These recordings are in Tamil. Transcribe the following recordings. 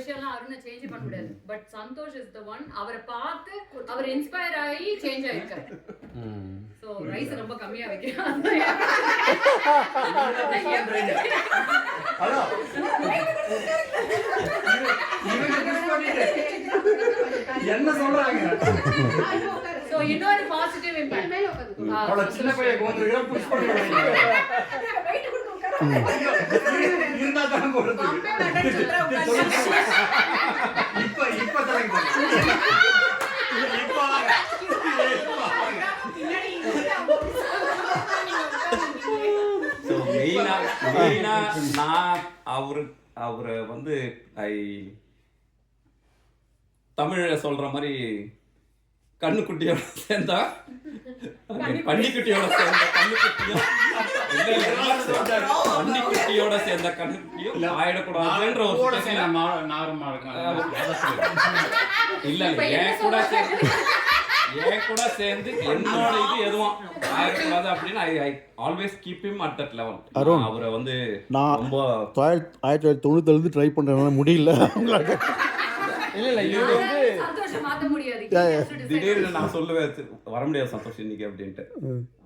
விஷயம்லாம் அருணை சேஞ்ச் பண்ண முடியாது. But Santosh is the one. அவரை பார்த்து அவர் இன்ஸ்பயர் ஆகி சேஞ்ச் ஆயிருக்காரு. சோ ரைஸ் ரொம்ப கம்மியா வைக்கிறாங்க. ஹலோ என்ன சொல்றாங்க? சோ இன்னொரு பாசிட்டிவ் இம்பாக்ட் மேல உட்கார்ந்து அவள சின்ன பையன் கோந்துங்க புஷ் பண்ணி விடுறீங்க. வெயிட் கொடுத்து உட்கார இருந்தா தான் போறது. இப்ப தரங்க. இப்ப வாங்க. சோ மெயினா நான் அவரை வந்து தமிழ்ல சொல்ற மாதிரி கண்ணுக்குட்டியோட சேர்ந்தா பன்னிக்குட்டியோட சேர்ந்த கண்ணுக்குட்டியும் பன்னிக்குட்டியோட சேர்ந்த கண்ணுக்குட்டியும் ஆயிடக்கூடாதுன்ற ஒரு இல்ல என் கூட சேர்ந்து என்னோட இது எதுவும் ஆயிடக்கூடாது அப்படின்னு I always keep him at that level. அவரை வந்து நான் ரொம்ப 1990 ட்ரை பண்றதுனால முடியல. இல்ல இது வந்து சந்தோஷம் மாத்த முடியாது. திடீர்னு நான் சொல்லுவேன் வர முடியாது சந்தோஷ் இன்னைக்கு அப்படின்ட்டு.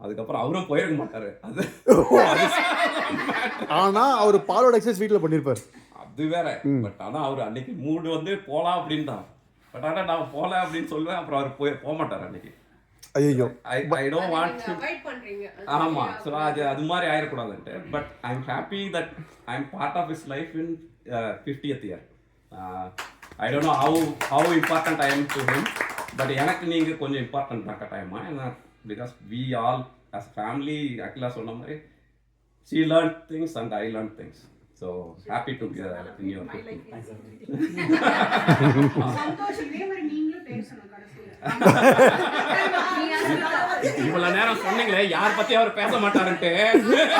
அதுக்கப்புறம் அவரும் போயிருக்க மாட்டாரு. அது ஆனா அவர் பாலோட எக்ஸசைஸ் வீட்ல பண்ணிருப்பாரு. அது வேற. பட் ஆனா அவர் அன்னைக்கு மூடு வந்து போலாம் அப்படின்ட்டான். பட் ஆனா நான் போல அப்படின்னு சொல்லுவேன். அப்புறம் அவர் போக மாட்டாரு அன்னைக்கு. ஐயோ I don't want to wait பண்றீங்க. ஆமா சோ அது மாதிரி ஆயிரக்கூடாதுன்ட்டு. But I am happy that I am part of his life in 50th year. I don't know how important I am to him, but எனக்கு நீங்க கொஞ்சம் இம்பார்ட்டன்ட் தாக்க டைமா. because we all as a family Akila சொன்ன மாதிரி she learned things and I learned things, so happy to be in your family. Santhosh இதே மாதிரி நீங்களும் பேசணும் கடைசில. இவ்வளவு நேரம் சொன்னீங்களே யார் பத்தி அவர் பேச மாட்டாருன்ட்டு.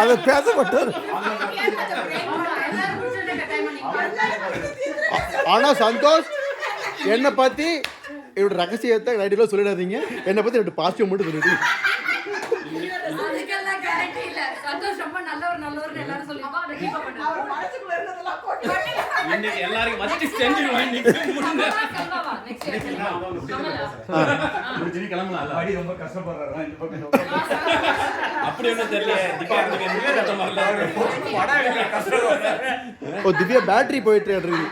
அது பேச மாட்டாரு. ஆனா சந்தோஷ் என்னை பத்தி என்னோட ரகசியத்தை ரைட்டில சொல்லிடாதீங்க. என்னை பத்தி என்னோட பாசிட்டிவ் மட்டும் சொல்லிடுங்க. அதுக்கெல்லாம் கேரண்டி இல்ல. சந்தோஷ் ரொம்ப நல்லவர் எல்லாரும் சொல்லிருக்கோம். அதை கீப் பண்ணுங்க. அவர் மனசுக்குள்ள இருந்ததெல்லாம் கொட்டி இன்னைக்கு எல்லாரும் வச்சு செஞ்சிடுவாங்க. இன்னைக்கு கல்வாவா நெக்ஸ்ட் முடிஞ்சி கிளம்பலாம். அடி ரொம்ப கஷ்டப்படுறாரா இந்த பக்கம். அப்படி ஒண்ணு தெரியல. திவ்யா நீங்க நிவேதம் பண்ணல. படம் கஷ்டம். ஓ திவ்யா பேட்டரி போயிட்டு இருக்கு.